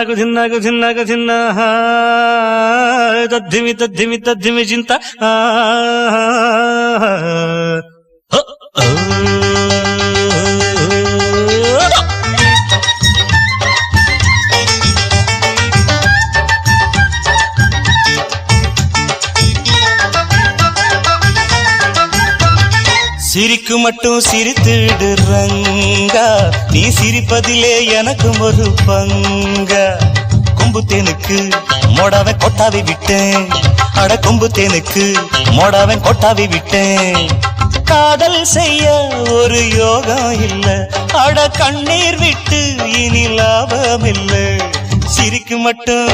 నాకు ధిన్నాకు ధిన్నాకు ధిన్నా తద్ధిమి తద్ధిమి తద్ధిమి చింత சிரிக்கு மட்டும் சிரித்து விடு ரங்கா, நீ சிரிப்பதிலே எனக்கு ஒரு பங்கா. கொம்பு தேனுக்கு மோடாவன் கொட்டாவி விட்டேன், அட கொம்பு தேனுக்கு மோடாவன் கொட்டாவி விட்டேன். காதல் செய்ய ஒரு யோகம் இல்ல, அட கண்ணீர் விட்டு இனி லாபம் இல்ல. சிரிக்கு மட்டும்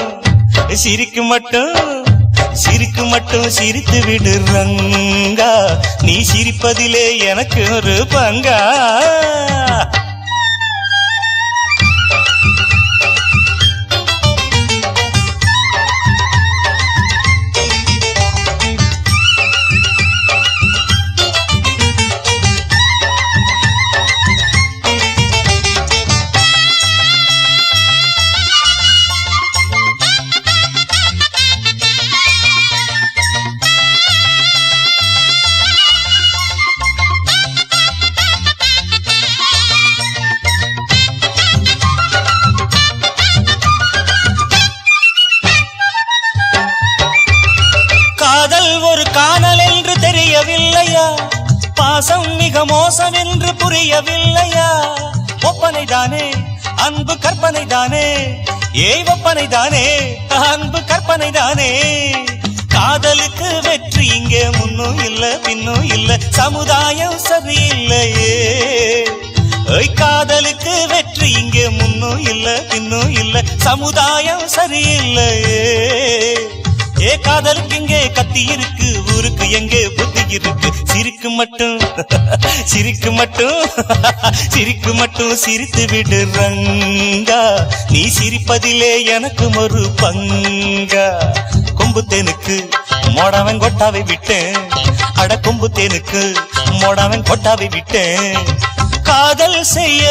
சிரிக்கு மட்டும் சிரிக்கு மட்டும் சிரித்து விடு ரங்கா, நீ சிரிப்பதிலே எனக்கு ஒரு பங்கா. ஒரு காணல் என்று தெரியவில்லையா, பாசம் மிக மோசம் என்று புரியவில்லையா. ஒப்பனை தானே அன்பு கற்பனை தானே, ஏய் ஒப்பனை தானே அன்பு கற்பனை தானே. காதலுக்கு வெற்றி இங்கே முன்னும் இல்ல பின்னும் இல்ல, சமுதாயம் சரியில்லையே. காதலுக்கு வெற்றி இங்கே முன்னும் இல்ல பின்னும் இல்ல, சமுதாயம் சரியில்லையே. ஏ காதலுக்கு இங்கே கத்தி இருக்கு, ஊருக்கு எங்கே புத்தி இருக்கு. சிரிக்கு மட்டும் சிரிக்கு மட்டும் சிரிக்கு மட்டும் சிரித்து விடு ரங்கா, நீ சிரிப்பதிலே எனக்கு ஒரு பங்கா. கொம்பு தேனுக்கு மோடாவன் கொட்டாவை விட்டேன், அட கொம்பு தேனுக்கு மோடாவன் கொட்டாவை விட்டேன். காதல் செய்ய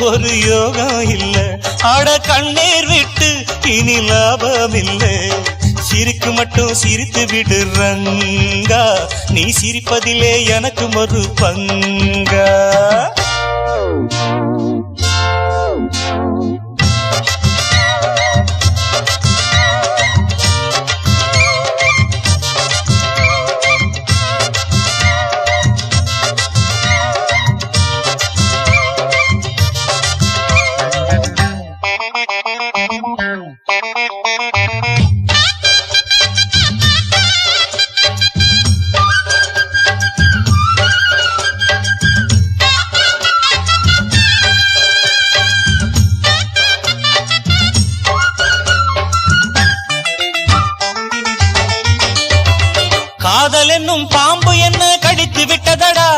ஒரு யோகம் இல்ல, அட கண்ணீர் விட்டு இனி லாபம் இல்லை. சிரிக்கு மட்டும் சிரித்து விடு ரங்கா, நீ சிரிப்பதிலே எனக்கு ஒரு பங்கா. காதல் என்னும் பாம்பு என்ன கடித்து விட்டதடா,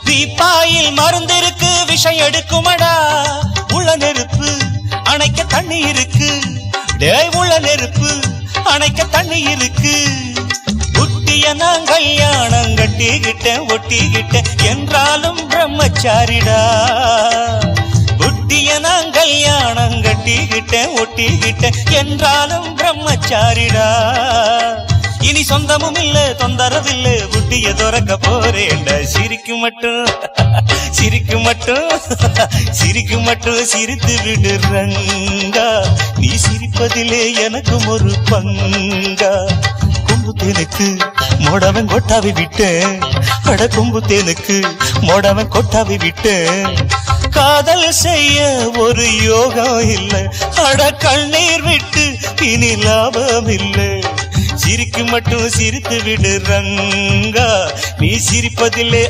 தீப்பாயில் மருந்திருக்கு விஷம் எடுக்குமடா. உள்ள நெருப்பு அணைக்க தண்ணி இருக்கு, டேய் உள்ள நெருப்பு அணைக்க தண்ணி இருக்கு. குட்டிய நான் கல்யாணம் கட்டிக்கிட்டேன் ஒட்டிக்கிட்டேன் என்றாலும் பிரம்மச்சாரிடா. குட்டிய நான் கல்யாணம் கட்டிக்கிட்டேன் ஒட்டிக்கிட்டேன் என்றாலும் பிரம்மச்சாரிடா. இனி சொந்தமும் இல்ல தொந்தரவில்லை, புட்டிய துறக்க போறேன்டா. சிரிக்கு மட்டும் சிரிக்கு மட்டும் சிரிக்கு மட்டும் சிரித்து விடு ரங்கா, நீ சிரிப்பதிலே எனக்கு ஒரு பங்கா. கொம்பு தேனுக்கு மோடாவன் கொட்டாவி விட்டேன், அட கொம்பு தேனுக்கு மோடாவன் கொட்டாவி விட்டேன். காதல் செய்ய ஒரு யோகம் இல்ல, அட கண்ணீர் விட்டு இனி லாபம் இல்லை. சிரிக்கு மட்டும் சிரித்து விடு ரங்கா, நீ சிரிப்பதிலே